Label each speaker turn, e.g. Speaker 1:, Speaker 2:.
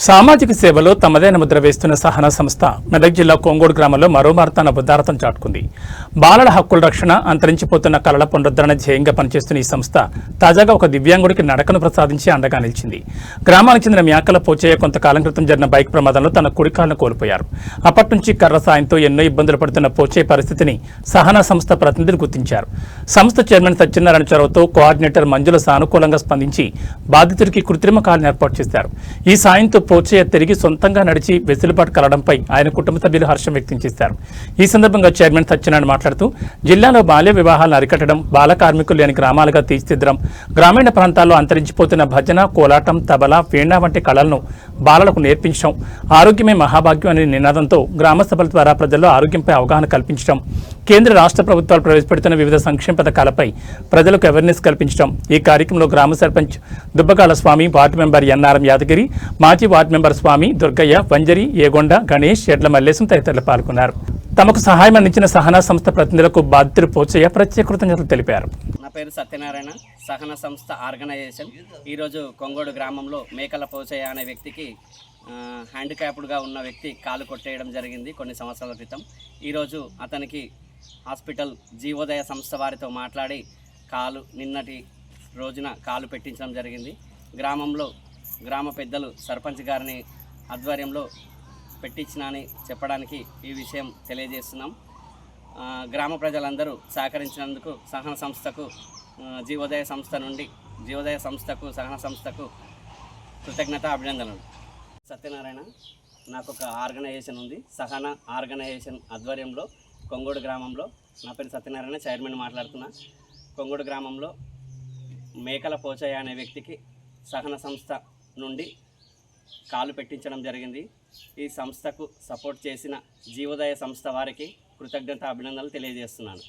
Speaker 1: సామాజిక సేవలో తమదైన ముద్ర వేస్తున్న సహనా సంస్థ మెదక్ జిల్లా కొంగోడు గ్రామంలో మరోమారు తన ఉదారతం చాటుకుంది. బాలల హక్కుల రక్షణ, అంతరించిపోతున్న కళల పునరుద్ధరణ ధ్యేయంగా పనిచేస్తున్న ఈ సంస్థ తాజాగా ఒక దివ్యాంగుడికి నడకను ప్రసాదించి అండగా నిలిచింది. గ్రామానికి చెందిన మ్యాకల పోచయ్య కొంతకాలం క్రితం జరిగిన బైక్ ప్రమాదంలో తన కుడికాలను కోల్పోయారు. అప్పటి నుంచి కర్ర సాయంతో ఎన్నో ఇబ్బందులు పడుతున్న పోచయ్య పరిస్థితిని సహనా సంస్థ ప్రతినిధులు గుర్తించారు. సంస్థ చైర్మన్ సత్యనారాయణ చొరవతో కోఆర్డినేటర్ మంజుల సానుకూలంగా స్పందించి బాధితుడికి కృత్రిమ కాలుని ఏర్పాటు చేశారు. ఈ సాయంతో పోచయ్య తిరిగి సొంతంగా నడిచి వెసులుబాటు కలగడంపై ఆయన కుటుంబ సభ్యులు హర్షం వ్యక్తం చేశారు. ఈ సందర్భంగా చైర్మన్ సత్యనారాయణ మాట్లాడుతూ జిల్లాలో బాల్య వివాహాలను అరికట్టడం, బాల కార్మికులు లేని గ్రామాలుగా తీర్చిదిద్దడం, గ్రామీణ ప్రాంతాల్లో అంతరించిపోతున్న భజన, కోలాటం, తబలా, వీణ వంటి కళలను బాలలకు నేర్పించడం, ఆరోగ్యమే మహాభాగ్యం అనే నినాదంతో గ్రామ సభల ద్వారా ప్రజల్లో ఆరోగ్యంపై అవగాహన కల్పించడం, కేంద్ర రాష్ట్ర ప్రభుత్వాలు ప్రవేశపెడుతున్న వివిధ సంక్షేమ పథకాలపై ప్రజలకు అవేర్నెస్ కల్పించడం. ఈ కార్యక్రమంలో గ్రామ సర్పంచ్ దుబ్బగాల స్వామి, వార్డు మెంబర్ ఎన్ఆర్ఎం యాదగిరి, మాజీ వార్డు మెంబర్ స్వామి, దుర్గయ్య, వంజరి, ఏగొండ, గణేష్, ఎడ్ల మల్లేశం తదితరులు పాల్గొన్నారు. తమకు సహాయం అందించిన సహనా సంస్థ ప్రతినిధులకు బాధితులు పోచయ్య ప్రత్యేక కృతజ్ఞతలు తెలిపారు.
Speaker 2: నా పేరు సత్యనారాయణ. సహనా సంస్థ ఆర్గనైజేషన్ ఈరోజు కొంగోడు గ్రామంలో మేకల పోచయ్య అనే వ్యక్తికి హ్యాండిక్యాప్డ్గా ఉన్న వ్యక్తి కాలు కొట్టేయడం జరిగింది కొన్ని సంవత్సరాల క్రితం. ఈరోజు అతనికి హాస్పిటల్ జీవోదయ సంస్థ వారితో మాట్లాడి నిన్నటి రోజున కాలు పెట్టించడం జరిగింది. గ్రామంలో గ్రామ పెద్దలు సర్పంచ్ గారిని ఆధ్వర్యంలో పెట్టించినని చెప్పడానికి ఈ విషయం తెలియజేస్తున్నాం. గ్రామ ప్రజలందరూ సహకరించినందుకు సహన సంస్థకు జీవోదయ సంస్థకు సహన సంస్థకు కృతజ్ఞత, అభినందనలు. సత్యనారాయణ. నాకు ఒక ఆర్గనైజేషన్ ఉంది, సహన ఆర్గనైజేషన్ ఆధ్వర్యంలో కొంగోడు గ్రామంలో. నా పేరు సత్యనారాయణ, చైర్మన్ మాట్లాడుతున్నా. కొంగోడు గ్రామంలో మేకల పోచయ్య అనే వ్యక్తికి సహన సంస్థ నుండి కాలు పెట్టించడం జరిగింది. ఈ సంస్థకు సపోర్ట్ చేసిన జీవోదయ సంస్థ వారికి కృతజ్ఞత, అభినందనలు తెలియజేస్తున్నాను.